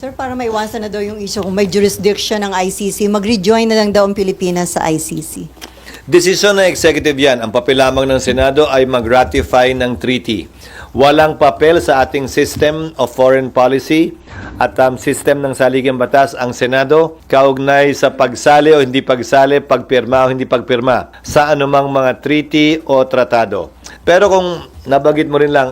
Sir, para maiwasan na daw yung issue kung may jurisdiction ng ICC, mag-rejoin na lang daw ang Pilipinas sa ICC. Desisyon ng executive yan. Ang papel lamang ng Senado ay mag-ratify ng treaty. Walang papel sa ating system of foreign policy at system ng saligang batas ang Senado kaugnay sa pagsali o hindi pagsali, pagpirma o hindi pagpirma sa anumang mga treaty o tratado. Pero kung nabagit mo rin lang,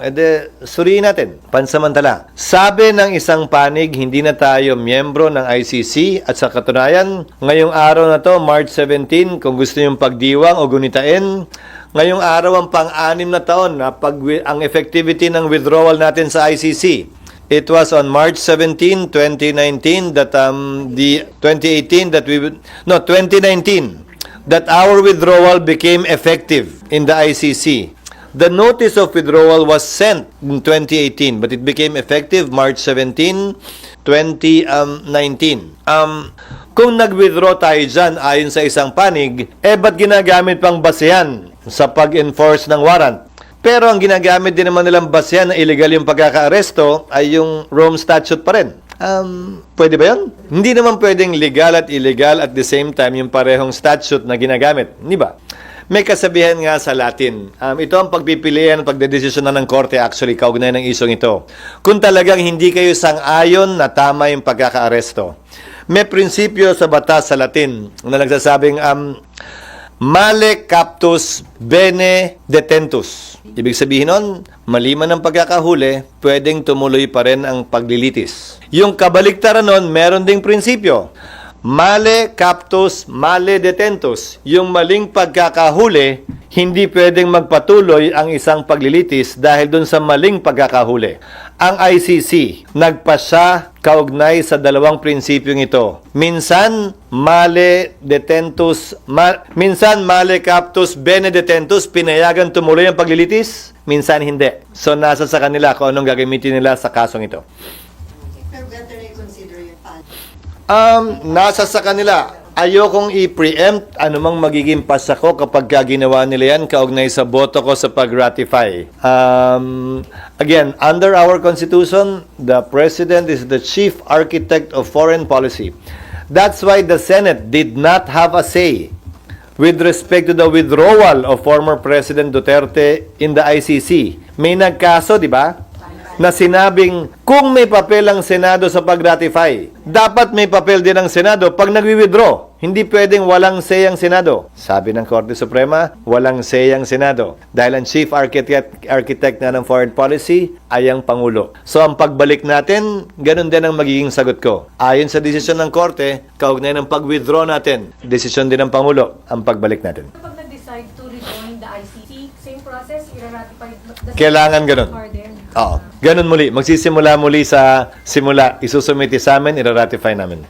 suriin natin, pansamantala. Sabi ng isang panig, hindi na tayo miyembro ng ICC at sa katunayan, ngayong araw na to, March 17, kung gusto niyong pagdiwang o gunitain, ngayong araw ang pang-anim na taon na ang effectivity ng withdrawal natin sa ICC. It was on March 17, 2019 that 2019 that our withdrawal became effective in the ICC. The notice of withdrawal was sent in 2018, but it became effective March 17, 2019. Kung nag-withdraw tayo dyan ayon sa isang panig, ba't ginagamit pang basehan sa pag-enforce ng warrant? Pero ang ginagamit din naman nilang basehan na illegal yung pagkaka-aresto ay yung Rome Statute pa rin. Pwede ba yun? Hindi naman pwedeng legal at illegal at the same time yung parehong statute na ginagamit. Hindi ba? May kasabihan nga sa Latin. Ito ang pagpipilian at pagdedesisyonan ng korte actually kaugnay ng isong ito. Kung talagang hindi kayo sang-ayon na tama yung pagkaka-aresto. May prinsipyo sa batas sa Latin na nagsasabing male captus bene detentus. Ibig sabihin nun, mali man ang pagkakahuli, pwedeng tumuloy pa rin ang paglilitis. Yung kabaliktaran nun, meron ding prinsipyo. Male captus, male detentus. Yung maling pagkakahuli, hindi pwedeng magpatuloy ang isang paglilitis dahil dun sa maling pagkakahuli. Ang ICC, nagpasya kaugnay sa dalawang prinsipyong ito. Minsan, male detentus, minsan male captus, bene detentus, pinayagan tumuloy ang paglilitis, minsan hindi. So, nasa sa kanila kung anong gagamitin nila sa kasong ito. Nasa sa kanila. Ayokong i-preempt anumang magiging pasa ko kapag ginawa nila yan kaugnay sa boto ko sa pag-ratify. Again, under our Constitution, the President is the chief architect of foreign policy. That's why the Senate did not have a say with respect to the withdrawal of former President Duterte in the ICC. May nagkaso, di ba? Na sinabing kung may papel ang Senado sa pag-ratify, dapat may papel din ang Senado pag nagwi-withdraw. Hindi pwedeng walang say ang Senado. Sabi ng Korte Suprema, walang say ang Senado. Dahil ang chief architect na ng foreign policy ay ang Pangulo. So ang pagbalik natin, ganun din ang magiging sagot ko. Ayon sa desisyon ng Korte, kaugnay ng pag-withdraw natin, desisyon din ng Pangulo ang pagbalik natin. Kapag nag-decide to rejoin the ICC, same process, i-ratify the kailangan ganun. Oo. Ganun muli. Magsisimula muli sa simula. Isusumiti sa amin, i-ratify namin.